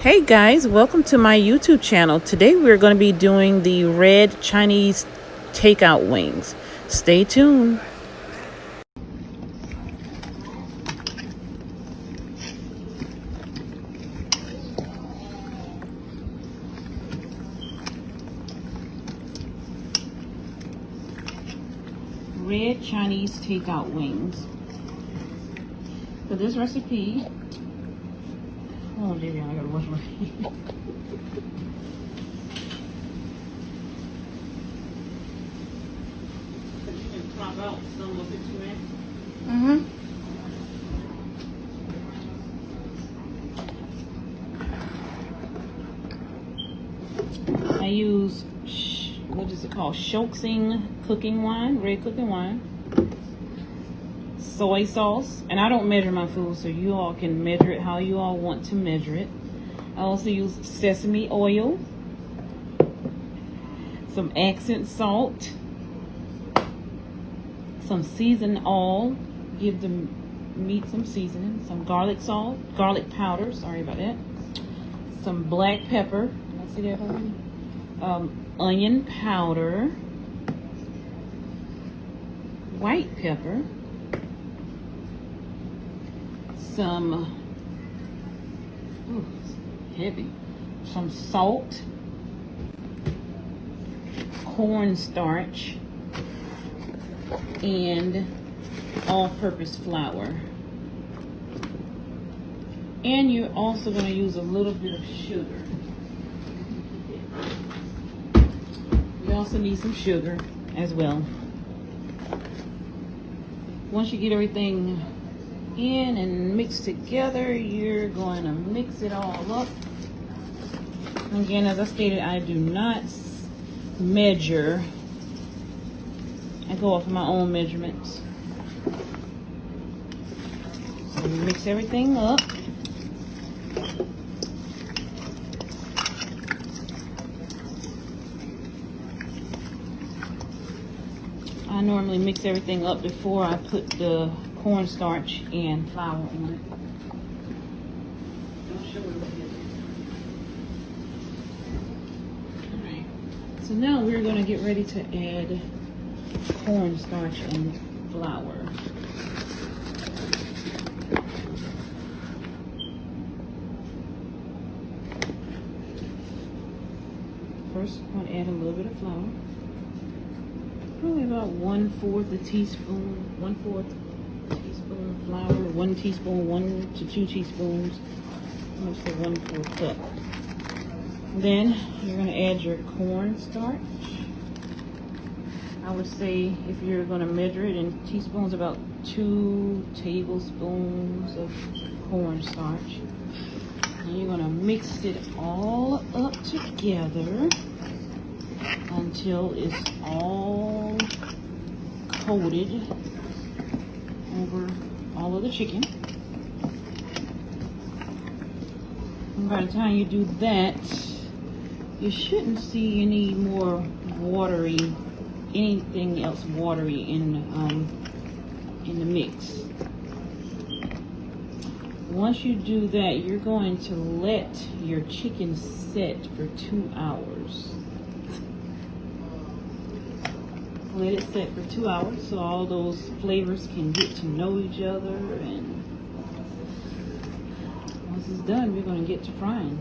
Hey guys, welcome to my YouTube channel. Today we're going to be doing the red Chinese takeout wings. Stay tuned. Red Chinese takeout wings. For this recipe, oh dear, I gotta wash my feet. I use, what is it called? Shoksing cooking wine, red cooking wine. Soy sauce. And I don't measure my food, so you all can measure it how you all want to measure it. I also use sesame oil. Some accent salt. Some seasoned oil. Give the meat some seasoning. Some garlic salt. Garlic powder. Sorry about that. Some black pepper. Can I see that already? Onion powder, white pepper, some, ooh, it's heavy, some salt, cornstarch, and all-purpose flour. And you're also going to use a little bit of sugar. You also need some sugar as well. Once you get everything in and mixed together, you're going to mix it all up. Again, as I stated, I do not measure. I go off of my own measurements. So you mix everything up. I normally mix everything up before I put the cornstarch and flour on it. Alright, so now we're going to get ready to add cornstarch and flour. First, I'm going to add a little bit of flour. Probably about 1/4 teaspoon, 1/4 teaspoon of flour, 1 teaspoon, 1 to 2 teaspoons, almost a 1/4 cup. Then you're going to add your cornstarch. I would say if you're going to measure it in teaspoons, about 2 tablespoons of cornstarch. And you're going to mix it all up together until it's all coated over all of the chicken. And by the time you do that, you shouldn't see any more watery, anything else watery in the mix. Once you do that, you're going to let your chicken set for 2 hours. Let it set for 2 hours so all those flavors can get to know each other, and once it's done, we're going to get to frying.